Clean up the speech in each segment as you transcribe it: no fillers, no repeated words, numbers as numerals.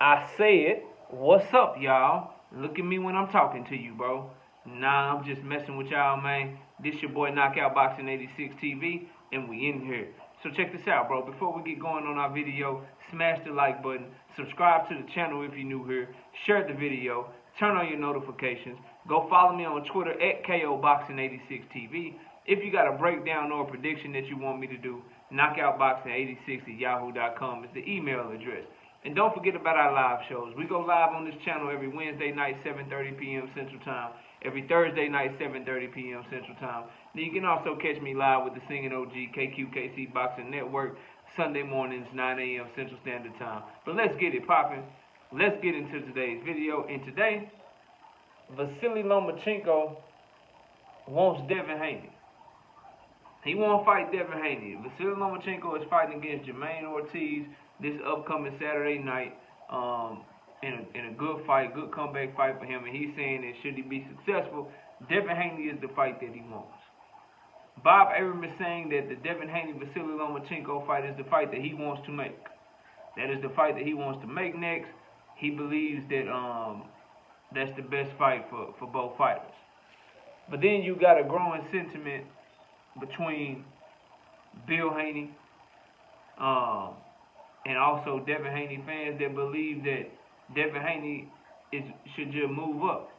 I said, what's up, y'all? Look at me when I'm talking to you, bro. Nah, I'm just messing with y'all, man. This your boy Knockout Boxing 86 TV, and we in here. So check this out, bro. Before we get going on our video, smash the like button, subscribe to the channel if you're new here, share the video, turn on your notifications, go follow me on Twitter at KOBoxing86TV. If you got a breakdown or a prediction that you want me to do, knockoutboxing86@yahoo.com is the email address. And don't forget about our live shows. We go live on this channel every Wednesday night, 7:30 p.m. Central Time. Every Thursday night, 7:30 p.m. Central Time. Then you can also catch me live with the Singing OG KQKC Boxing Network, Sunday mornings, 9 a.m. Central Standard Time. But let's get it popping. Let's get into today's video. And today, Vasiliy Lomachencko wants Devin Haney. He won't fight Devin Haney. Vasiliy Lomachencko is fighting against Jermaine Ortiz this upcoming Saturday night in a good fight, good comeback fight for him. And he's saying that should he be successful, Devin Haney is the fight that he wants. Bob Arum is saying that the Devin Haney-Vasiliy Lomachencko fight is the fight that he wants to make. That is the fight that he wants to make next. He believes that that's the best fight for both fighters. But then you got a growing sentiment between Bill Haney and also Devin Haney fans that believe that Devin Haney should just move up.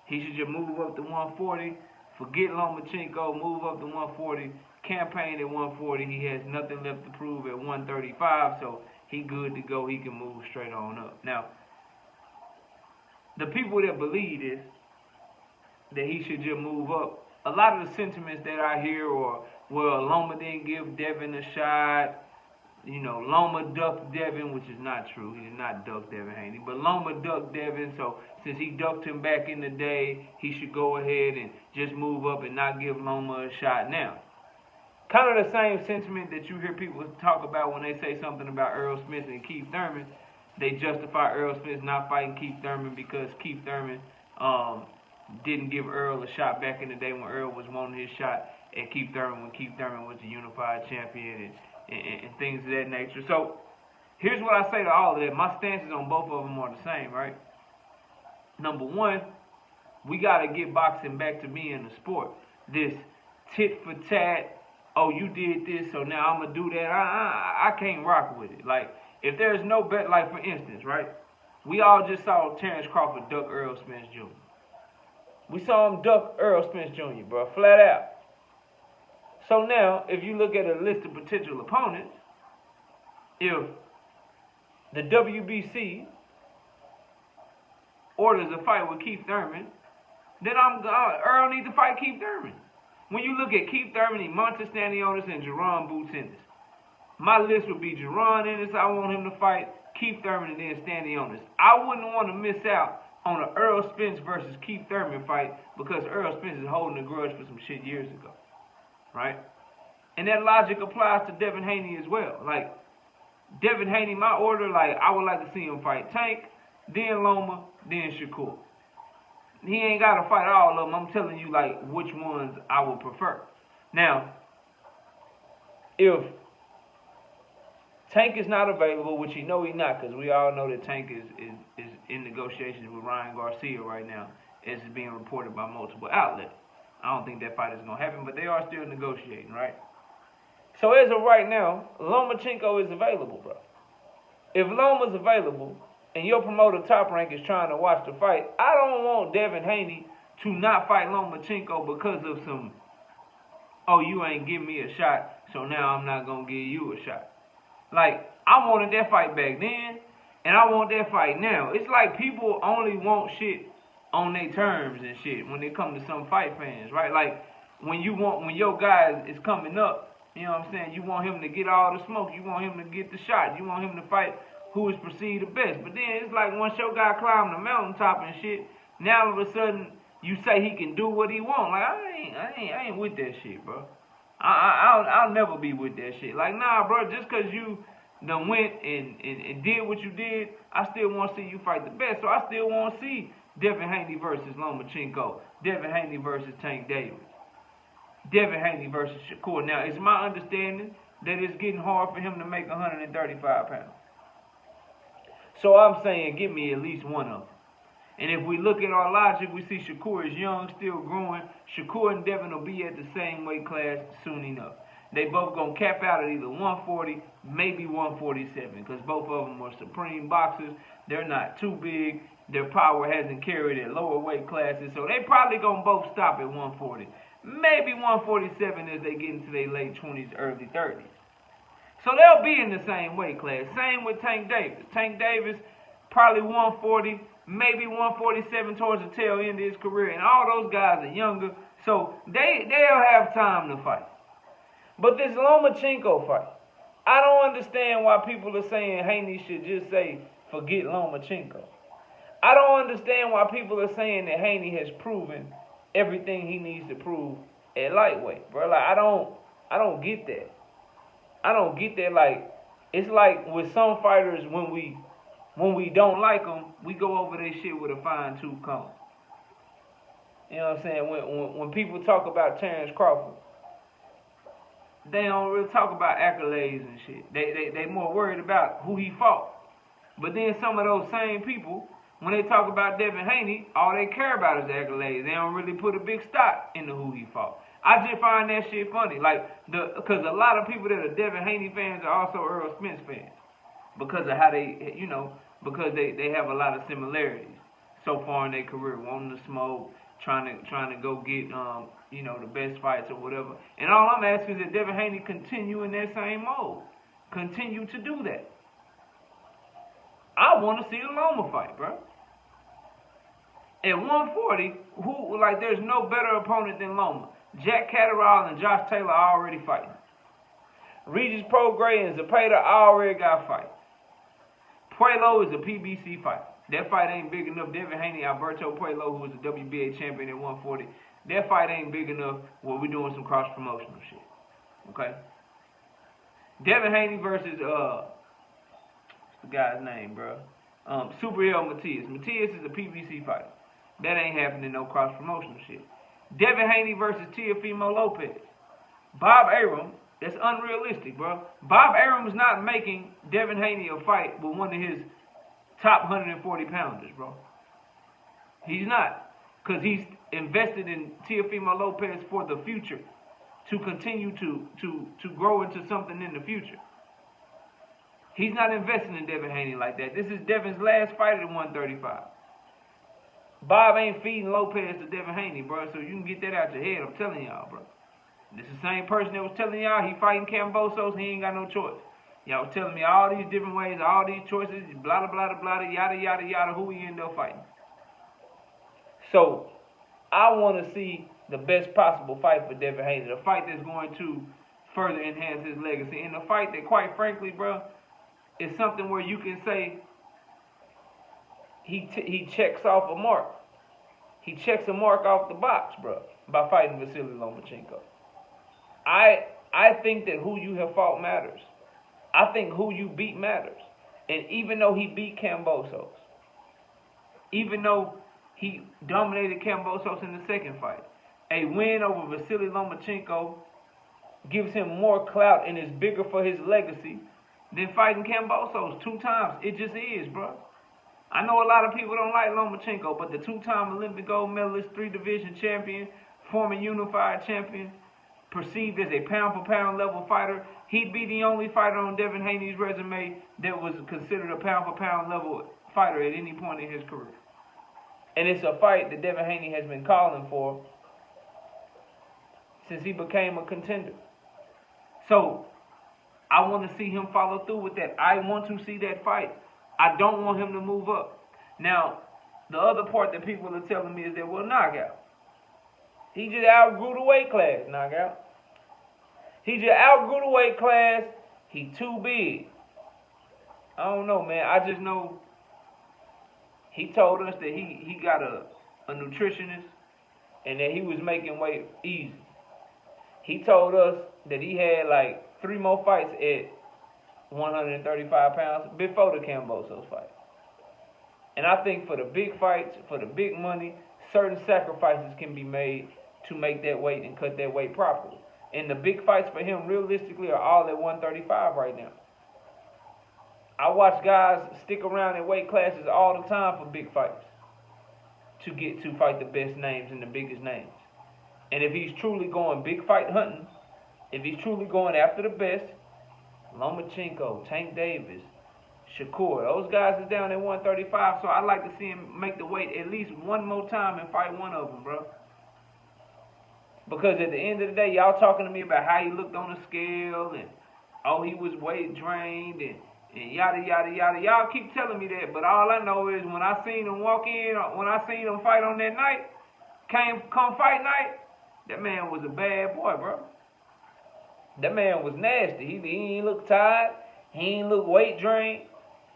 He should just move up to 140, forget Lomachencko, move up to 140, campaign at 140. He has nothing left to prove at 135, so he good to go. He can move straight on up. Now, the people that believe this, that he should just move up, a lot of the sentiments that I hear are, well, Loma didn't give Devin a shot. You know, Loma ducked Devin, which is not true. He did not duck Devin Haney. But Loma ducked Devin, so since he ducked him back in the day, he should go ahead and just move up and not give Loma a shot now. Kind of the same sentiment that you hear people talk about when they say something about Earl Smith and Keith Thurman. They justify Earl Smith not fighting Keith Thurman because Keith Thurman didn't give Earl a shot back in the day when Earl was wanting his shot at Keith Thurman when Keith Thurman was the unified champion and things of that nature. So here's what I say to all of that. My stances on both of them are the same, right? Number one, we got to get boxing back to being a sport. This tit for tat, oh, you did this, so now I'm going to do that. I can't rock with it. Like, if there's no bet, like for instance, right? We all just saw Terrence Crawford duck Earl Spence Jr. We saw him duck Earl Spence Jr., bro, flat out. So now, if you look at a list of potential opponents, if the WBC orders a fight with Keith Thurman, then Earl needs to fight Keith Thurman. When you look at Keith Thurman, Montes Stanionis, and Jerron Boots Ennis, my list would be Jerron Ennis, I want him to fight, Keith Thurman, and then Stanionis. I wouldn't want to miss out on an Earl Spence versus Keith Thurman fight because Earl Spence is holding a grudge for some shit years ago. Right? And that logic applies to Devin Haney as well. Like, Devin Haney, my order, like, I would like to see him fight Tank, then Loma, then Shakur. He ain't got to fight all of them. I'm telling you, like, which ones I would prefer. Now, if Tank is not available, which you know he's not, because we all know that Tank is in negotiations with Ryan Garcia right now, as is being reported by multiple outlets. I don't think that fight is going to happen, but they are still negotiating, right? So as of right now, Lomachencko is available, bro. If Loma's available and your promoter Top Rank is trying to watch the fight, I don't want Devin Haney to not fight Lomachencko because of some, oh, you ain't give me a shot, so now I'm not going to give you a shot. Like, I wanted that fight back then, and I want that fight now. It's like people only want shit on their terms and shit when it comes to some fight fans, right? Like, when your guy is coming up, you know what I'm saying, you want him to get all the smoke, you want him to get the shot, you want him to fight who is perceived the best. But then it's like once your guy climbed the mountaintop and shit, now all of a sudden you say he can do what he want. Like, I ain't with that shit, bro. I'll never be with that shit. Like, nah, bro, just because you done went and did what you did, I still want to see you fight the best. So I still want to see Devin Haney versus Lomachencko, Devin Haney versus Tank Davis, Devin Haney versus Shakur. Now, it's my understanding that it's getting hard for him to make 135 pounds. So So I'm saying give me at least one of them. And if we look at our logic, we see Shakur is young, still growing. Shakur and Devin will be at the same weight class soon enough. They both going to cap out at either 140, maybe 147, because both of them are supreme boxers. They're not too big. Their power hasn't carried at lower weight classes, so they probably going to both stop at 140. Maybe 147 as they get into their late 20s, early 30s. So they'll be in the same weight class. Same with Tank Davis. Tank Davis, probably 140, maybe 147 towards the tail end of his career. And all those guys are younger, so they'll have time to fight. But this Lomachencko fight, I don't understand why people are saying Haney should just say, forget Lomachencko. I don't understand why people are saying that Haney has proven everything he needs to prove at lightweight, bro. Like, I don't get that. I don't get that. Like, it's like with some fighters, when we don't like them, we go over their shit with a fine-tooth comb. You know what I'm saying? When people talk about Terrence Crawford, they don't really talk about accolades and shit. They more worried about who he fought. But then some of those same people, when they talk about Devin Haney, all they care about is the accolades. They don't really put a big stock into who he fought. I just find that shit funny. Like, because a lot of people that are Devin Haney fans are also Earl Spence fans. Because of how they, you know, because they have a lot of similarities so far in their career, wanting to smoke, trying to go get you know, the best fights or whatever. And all I'm asking is that Devin Haney continue in that same mode. Continue to do that. I want to see a Loma fight, bro. At 140, there's no better opponent than Loma. Jack Catterall and Josh Taylor are already fighting. Regis Prograis and Zepeda already got fight. Puello is a PBC fight. That fight ain't big enough. Devin Haney, Alberto Puello, who was a WBA champion at 140, that fight ain't big enough where we're doing some cross-promotional shit. Okay? Devin Haney versus, what's the guy's name, bro? Superhero Matias. Matias is a PBC fighter. That ain't happening, no cross-promotional shit. Devin Haney versus Teofimo Lopez. Bob Arum, that's unrealistic, bro. Bob Arum is not making Devin Haney a fight with one of his top 140 pounders, bro. He's not. Because he's invested in Teofimo Lopez for the future. To continue to grow into something in the future. He's not investing in Devin Haney like that. This is Devin's last fight at 135. Bob ain't feeding Lopez to Devin Haney, bro, so you can get that out your head. I'm telling y'all, bro. This is the same person that was telling y'all he fighting Kambosos, he ain't got no choice. Y'all was telling me all these different ways, all these choices, blah, blah, blah, blah, yada, yada, yada, who he end up fighting. So, I want to see the best possible fight for Devin Haney, the fight that's going to further enhance his legacy, and the fight that, quite frankly, bro, is something where you can say he checks off a mark. He checks a mark off the box, bro, by fighting Vasiliy Lomachencko. I think that who you have fought matters. I think who you beat matters. And even though he beat Kambosos, even though he dominated Kambosos in the second fight, a win over Vasiliy Lomachencko gives him more clout and is bigger for his legacy than fighting Kambosos 2 times. It just is, bro. I know a lot of people don't like Lomachencko, but the 2-time Olympic gold medalist, 3-division champion, former unified champion, perceived as a pound-for-pound level fighter, he'd be the only fighter on Devin Haney's resume that was considered a pound-for-pound level fighter at any point in his career. And it's a fight that Devin Haney has been calling for since he became a contender. So, I want to see him follow through with that. I want to see that fight. I don't want him to move up. Now, the other part that people are telling me is that, well, knockout. He just outgrew the weight class, knockout. He just outgrew the weight class. He too big. I don't know, man. I just know he told us that he got a nutritionist and that he was making weight easy. He told us that he had like 3 more fights at 135 pounds before the Kambosos fight. And I think for the big fights, for the big money, certain sacrifices can be made to make that weight and cut that weight properly. And the big fights for him realistically are all at 135 right now. I watch guys stick around in weight classes all the time for big fights to get to fight the best names and the biggest names. And if he's truly going big fight hunting, if he's truly going after the best, Lomachencko, Tank Davis, Shakur, those guys is down at 135, so I'd like to see him make the weight at least one more time and fight one of them, bro. Because at the end of the day, y'all talking to me about how he looked on the scale and, oh, he was weight drained and yada, yada, yada. Y'all keep telling me that, but all I know is when I seen him walk in, when I seen him fight on that night, come fight night, that man was a bad boy, bro. That man was nasty. He ain't look tired. He ain't look weight drained.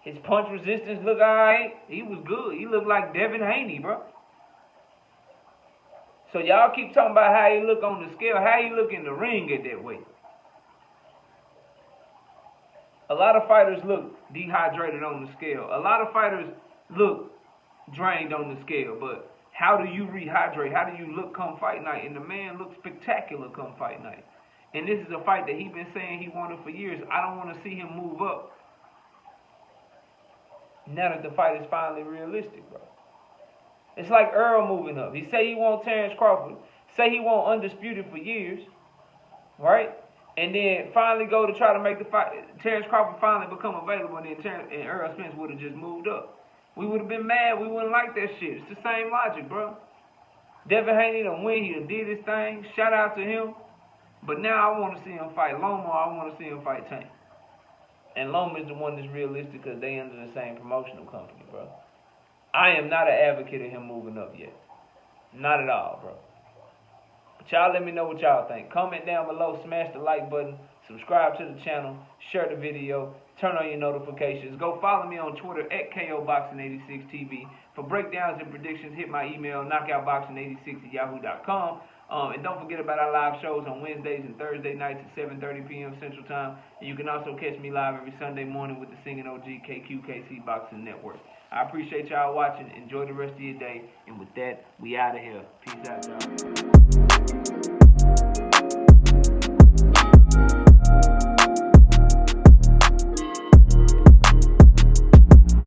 His punch resistance looked alright. He was good. He looked like Devin Haney, bro. So y'all keep talking about how he look on the scale, how he look in the ring at that weight. A lot of fighters look dehydrated on the scale. A lot of fighters look drained on the scale. But how do you rehydrate? How do you look come fight night? And the man looks spectacular come fight night. And this is a fight that he's been saying he wanted for years. I don't want to see him move up now that the fight is finally realistic, bro. It's like Earl moving up. He say he want Terrence Crawford. Say he want Undisputed for years, right? And then finally go to try to make the fight. Terrence Crawford finally become available, and then Earl Spence would have just moved up. We would have been mad. We wouldn't like that shit. It's the same logic, bro. Devin Haney done win. He done did his thing. Shout out to him. But now I want to see him fight Loma. I want to see him fight Tank. And Loma is the one that's realistic because they under the same promotional company, bro. I am not an advocate of him moving up yet. Not at all, bro. But y'all let me know what y'all think. Comment down below, smash the like button, subscribe to the channel, share the video, turn on your notifications. Go follow me on Twitter at KOBoxing86TV. For breakdowns and predictions, hit my email, knockoutboxing86@yahoo.com. And don't forget about our live shows on Wednesdays and Thursday nights at 7:30 p.m. Central Time. And you can also catch me live every Sunday morning with the Singing OG KQKC Boxing Network. I appreciate y'all watching. Enjoy the rest of your day. And with that, we out of here. Peace out, y'all.